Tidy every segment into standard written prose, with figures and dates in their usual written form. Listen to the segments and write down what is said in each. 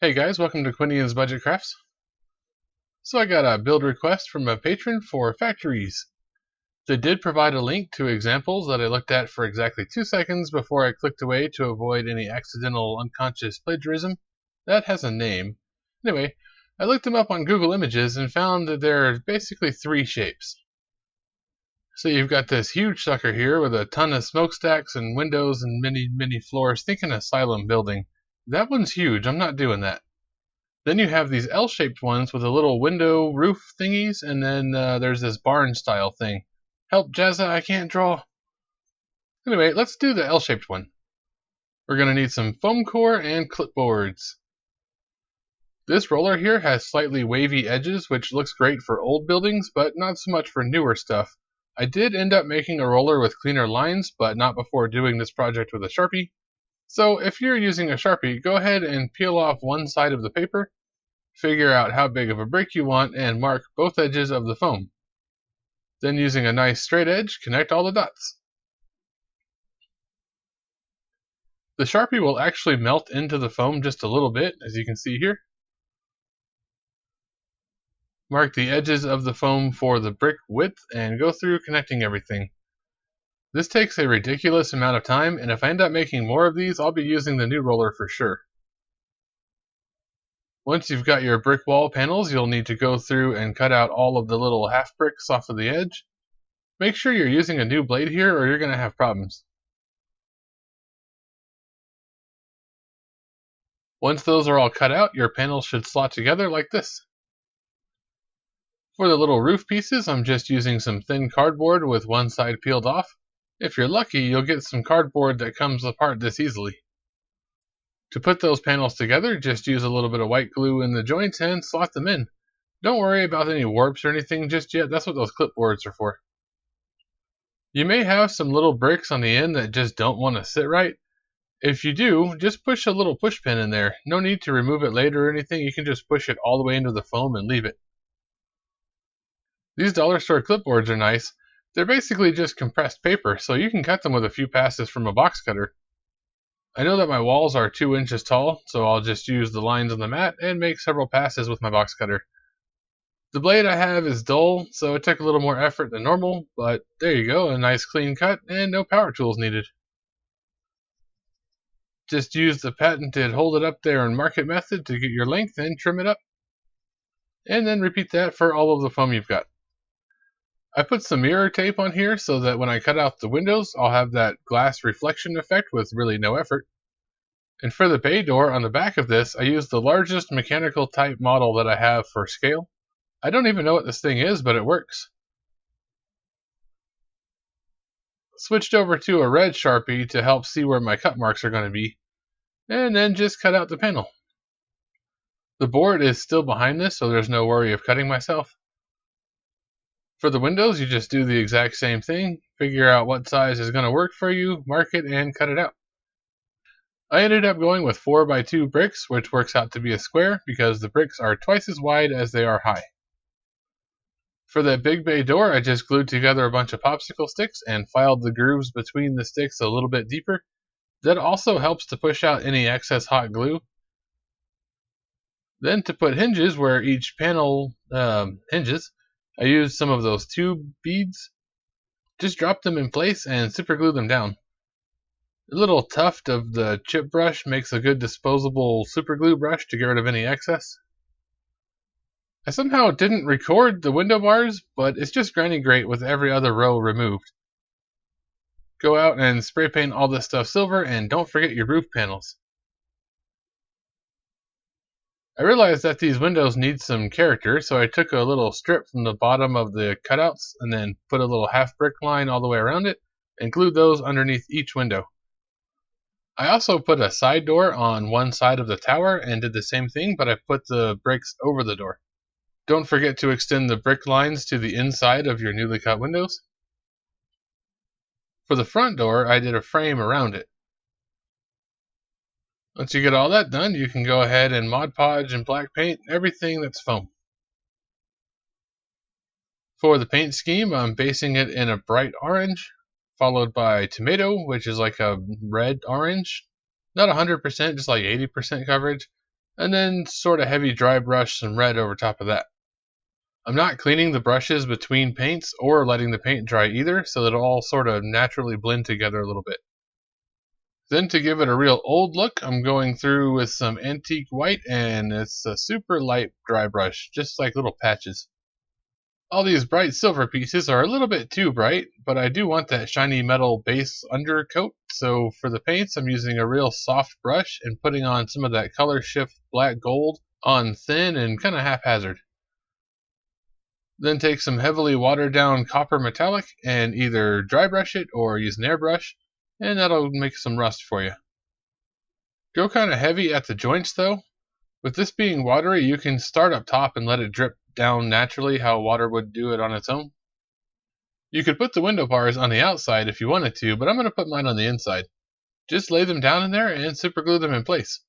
Hey guys, welcome to Quinian's Budget Crafts. So I got a build request from a patron for factories. They did provide a link to examples that I looked at for exactly 2 seconds before I clicked away to avoid any accidental unconscious plagiarism. That has a name. Anyway, I looked them up on Google Images and found that there are basically 3 shapes. So you've got this huge sucker here with a ton of smokestacks and windows and many floors. Think an asylum building. That one's huge, I'm not doing that. Then you have these L-shaped ones with a little window roof thingies, and then there's this barn-style thing. Help, Jazza, I can't draw. Anyway, let's do the L-shaped one. We're going to need some foam core and clipboards. This roller here has slightly wavy edges, which looks great for old buildings, but not so much for newer stuff. I did end up making a roller with cleaner lines, but not before doing this project with a Sharpie. So if you're using a Sharpie, go ahead and peel off one side of the paper, figure out how big of a brick you want, and mark both edges of the foam. Then using a nice straight edge, connect all the dots. The Sharpie will actually melt into the foam just a little bit, as you can see here. Mark the edges of the foam for the brick width and go through connecting everything. This takes a ridiculous amount of time, and if I end up making more of these, I'll be using the new roller for sure. Once you've got your brick wall panels, you'll need to go through and cut out all of the little half bricks off of the edge. Make sure you're using a new blade here or you're going to have problems. Once those are all cut out, your panels should slot together like this. For the little roof pieces, I'm just using some thin cardboard with one side peeled off. If you're lucky, you'll get some cardboard that comes apart this easily. To put those panels together, just use a little bit of white glue in the joints and slot them in. Don't worry about any warps or anything just yet, that's what those clipboards are for. You may have some little bricks on the end that just don't want to sit right. If you do, just push a little push pin in there. No need to remove it later or anything, you can just push it all the way into the foam and leave it. These dollar store clipboards are nice. They're basically just compressed paper, so you can cut them with a few passes from a box cutter. I know that my walls are 2 inches tall, so I'll just use the lines on the mat and make several passes with my box cutter. The blade I have is dull, so it took a little more effort than normal, but there you go, a nice clean cut and no power tools needed. Just use the patented hold it up there and mark it method to get your length and trim it up. And then repeat that for all of the foam you've got. I put some mirror tape on here so that when I cut out the windows, I'll have that glass reflection effect with really no effort. And for the bay door on the back of this, I used the largest mechanical type model that I have for scale. I don't even know what this thing is, but it works. Switched over to a red Sharpie to help see where my cut marks are going to be. And then just cut out the panel. The board is still behind this, so there's no worry of cutting myself. For the windows, you just do the exact same thing. Figure out what size is going to work for you, mark it, and cut it out. I ended up going with 4x2 bricks, which works out to be a square because the bricks are twice as wide as they are high. For that big bay door, I just glued together a bunch of popsicle sticks and filed the grooves between the sticks a little bit deeper. That also helps to push out any excess hot glue. Then to put hinges where each panel hinges, I used some of those tube beads. Just drop them in place and super glue them down. A little tuft of the chip brush makes a good disposable super glue brush to get rid of any excess. I somehow didn't record the window bars, but it's just grinding great with every other row removed. Go out and spray paint all this stuff silver, and don't forget your roof panels. I realized that these windows need some character, so I took a little strip from the bottom of the cutouts and then put a little half brick line all the way around it and glued those underneath each window. I also put a side door on one side of the tower and did the same thing, but I put the bricks over the door. Don't forget to extend the brick lines to the inside of your newly cut windows. For the front door, I did a frame around it. Once you get all that done, you can go ahead and Mod Podge and black paint everything that's foam. For the paint scheme, I'm basing it in a bright orange, followed by tomato, which is like a red-orange. Not 100%, just like 80% coverage. and then sort of heavy dry brush some red over top of that. I'm not cleaning the brushes between paints or letting the paint dry either, so that it'll all sort of naturally blend together a little bit. Then to give it a real old look, I'm going through with some antique white, and it's a super light dry brush, just like little patches. All these bright silver pieces are a little bit too bright, but I do want that shiny metal base undercoat, so for the paints I'm using a real soft brush and putting on some of that color shift black gold on thin and kind of haphazard. Then take some heavily watered down copper metallic and either dry brush it or use an airbrush, and that'll make some rust for you. Go kind of heavy at the joints though. With this being watery, you can start up top and let it drip down naturally how water would do it on its own. You could put the window bars on the outside if you wanted to, but I'm going to put mine on the inside. Just lay them down in there and super glue them in place.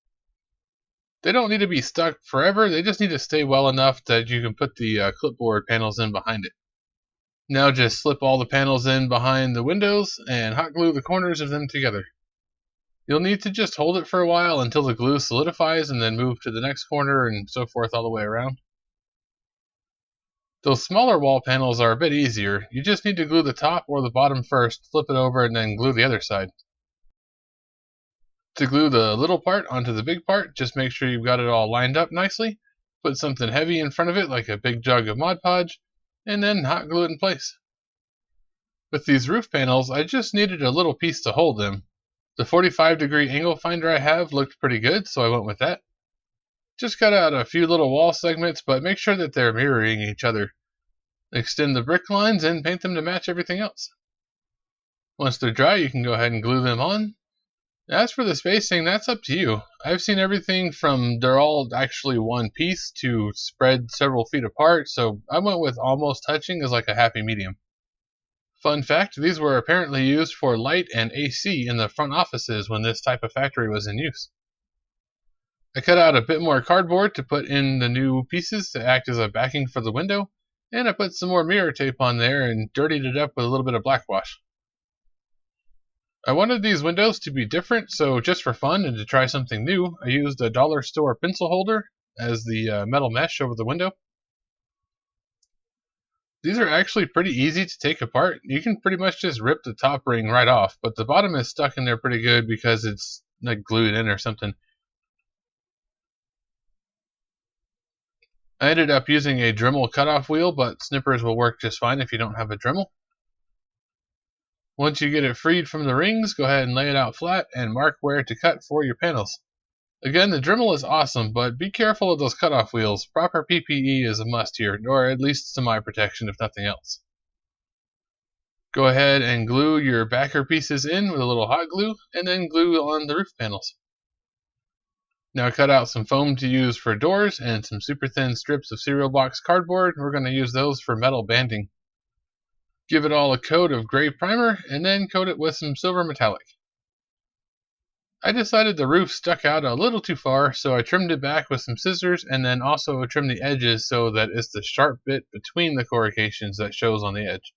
They don't need to be stuck forever, they just need to stay well enough that you can put the clipboard panels in behind it. Now just slip all the panels in behind the windows and hot glue the corners of them together. You'll need to just hold it for a while until the glue solidifies and then move to the next corner and so forth all the way around. Those smaller wall panels are a bit easier. You just need to glue the top or the bottom first, flip it over, and then glue the other side. To glue the little part onto the big part, just make sure you've got it all lined up nicely, put something heavy in front of it like a big jug of Mod Podge, and then hot glue it in place. With these roof panels, I just needed a little piece to hold them. The 45-degree angle finder I have looked pretty good, so I went with that. Just cut out a few little wall segments, but make sure that they're mirroring each other. Extend the brick lines and paint them to match everything else. Once they're dry, you can go ahead and glue them on. As for the spacing, that's up to you. I've seen everything from they're all actually one piece to spread several feet apart, so I went with almost touching as like a happy medium. Fun fact, these were apparently used for light and AC in the front offices when this type of factory was in use. I cut out a bit more cardboard to put in the new pieces to act as a backing for the window, and I put some more mirror tape on there and dirtied it up with a little bit of black wash. I wanted these windows to be different, so just for fun and to try something new, I used a dollar store pencil holder as the metal mesh over the window. These are actually pretty easy to take apart. You can pretty much just rip the top ring right off, but the bottom is stuck in there pretty good because it's like glued in or something. I ended up using a Dremel cutoff wheel, but snippers will work just fine if you don't have a Dremel. Once you get it freed from the rings, go ahead and lay it out flat and mark where to cut for your panels. Again, the Dremel is awesome, but be careful of those cutoff wheels. Proper PPE is a must here, or at least to my protection if nothing else. Go ahead and glue your backer pieces in with a little hot glue, and then glue on the roof panels. Now cut out some foam to use for doors and some super thin strips of cereal box cardboard. We're going to use those for metal banding. Give it all a coat of gray primer, and then coat it with some silver metallic. I decided the roof stuck out a little too far, so I trimmed it back with some scissors, and then also trimmed the edges so that it's the sharp bit between the corrugations that shows on the edge.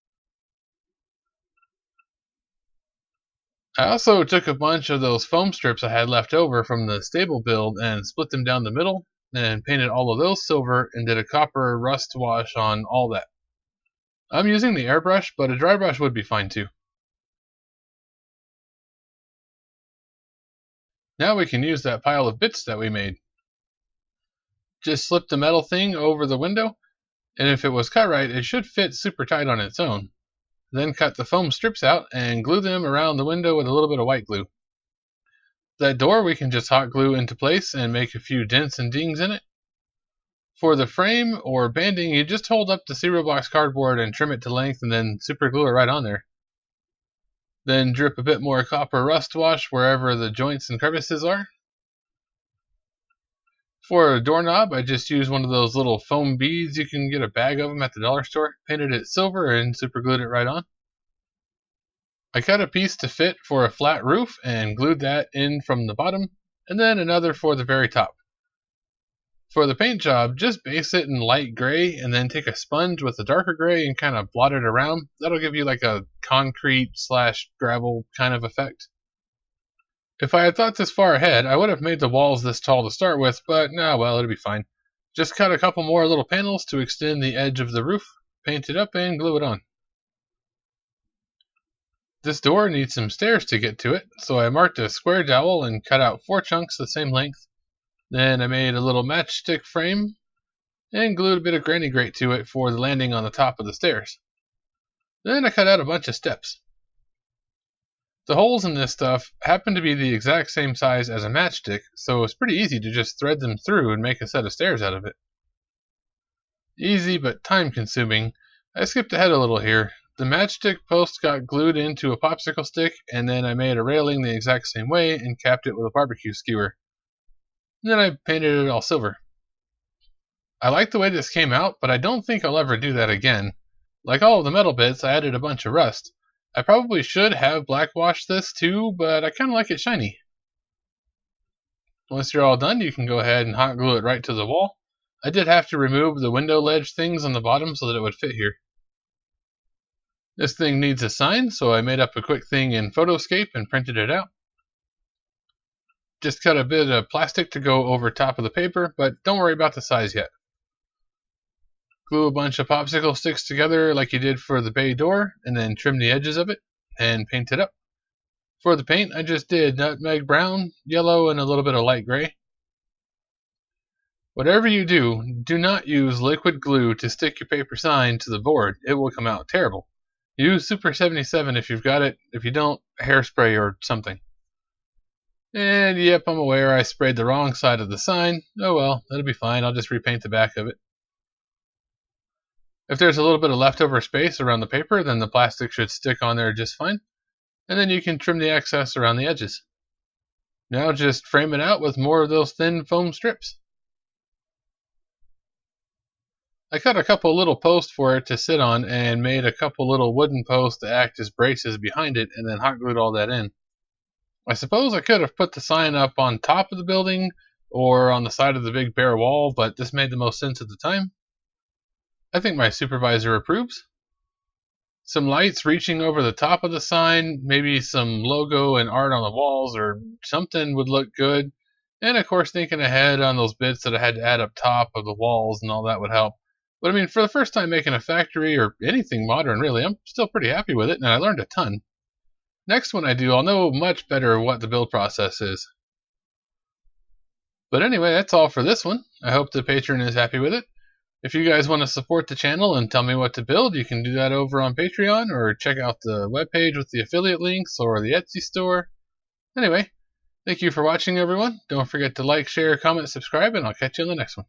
I also took a bunch of those foam strips I had left over from the stable build and split them down the middle, and painted all of those silver and did a copper rust wash on all that. I'm using the airbrush, but a dry brush would be fine too. Now we can use that pile of bits that we made. Just slip the metal thing over the window, and if it was cut right, it should fit super tight on its own. Then cut the foam strips out and glue them around the window with a little bit of white glue. That door we can just hot glue into place and make a few dents and dings in it. For the frame or banding, you just hold up the cereal box cardboard and trim it to length and then super glue it right on there. Then drip a bit more copper rust wash wherever the joints and crevices are. For a doorknob, I just used one of those little foam beads. You can get a bag of them at the dollar store. Painted it silver and super glued it right on. I cut a piece to fit for a flat roof and glued that in from the bottom, and then another for the very top. For the paint job, just base it in light gray and then take a sponge with a darker gray and kind of blot it around. That'll give you like a concrete / gravel kind of effect. If I had thought this far ahead, I would have made the walls this tall to start with, but nah, well, it'll be fine. Just cut a couple more little panels to extend the edge of the roof, paint it up, and glue it on. This door needs some stairs to get to it, so I marked a square dowel and cut out 4 chunks the same length. Then I made a little matchstick frame and glued a bit of granny grate to it for the landing on the top of the stairs. Then I cut out a bunch of steps. The holes in this stuff happen to be the exact same size as a matchstick, so it's pretty easy to just thread them through and make a set of stairs out of it. Easy but time consuming. I skipped ahead a little here. The matchstick post got glued into a popsicle stick, and then I made a railing the exact same way and capped it with a barbecue skewer. And then I painted it all silver. I like the way this came out, but I don't think I'll ever do that again. Like all of the metal bits, I added a bunch of rust. I probably should have blackwash this too, but I kind of like it shiny. Once you're all done, you can go ahead and hot glue it right to the wall. I did have to remove the window ledge things on the bottom so that it would fit here. This thing needs a sign, so I made up a quick thing in Photoscape and printed it out. Just cut a bit of plastic to go over top of the paper, but don't worry about the size yet. Glue a bunch of popsicle sticks together like you did for the bay door, and then trim the edges of it, and paint it up. For the paint, I just did nutmeg brown, yellow, and a little bit of light gray. Whatever you do, do not use liquid glue to stick your paper sign to the board. It will come out terrible. Use Super 77 if you've got it. If you don't, hairspray or something. And yep, I'm aware I sprayed the wrong side of the sign. Oh well, that'll be fine. I'll just repaint the back of it. If there's a little bit of leftover space around the paper, then the plastic should stick on there just fine. And then you can trim the excess around the edges. Now just frame it out with more of those thin foam strips. I cut a couple little posts for it to sit on and made a couple little wooden posts to act as braces behind it, and then hot glued all that in. I suppose I could have put the sign up on top of the building or on the side of the big bare wall, but this made the most sense at the time. I think my supervisor approves. Some lights reaching over the top of the sign, maybe some logo and art on the walls or something would look good. And of course thinking ahead on those bits that I had to add up top of the walls and all that would help. But I mean, for the first time making a factory or anything modern really, I'm still pretty happy with it and I learned a ton. Next one I do, I'll know much better what the build process is. But anyway, that's all for this one. I hope the patron is happy with it. If you guys want to support the channel and tell me what to build, you can do that over on Patreon or check out the webpage with the affiliate links or the Etsy store. Anyway, thank you for watching, everyone. Don't forget to like, share, comment, subscribe, and I'll catch you in the next one.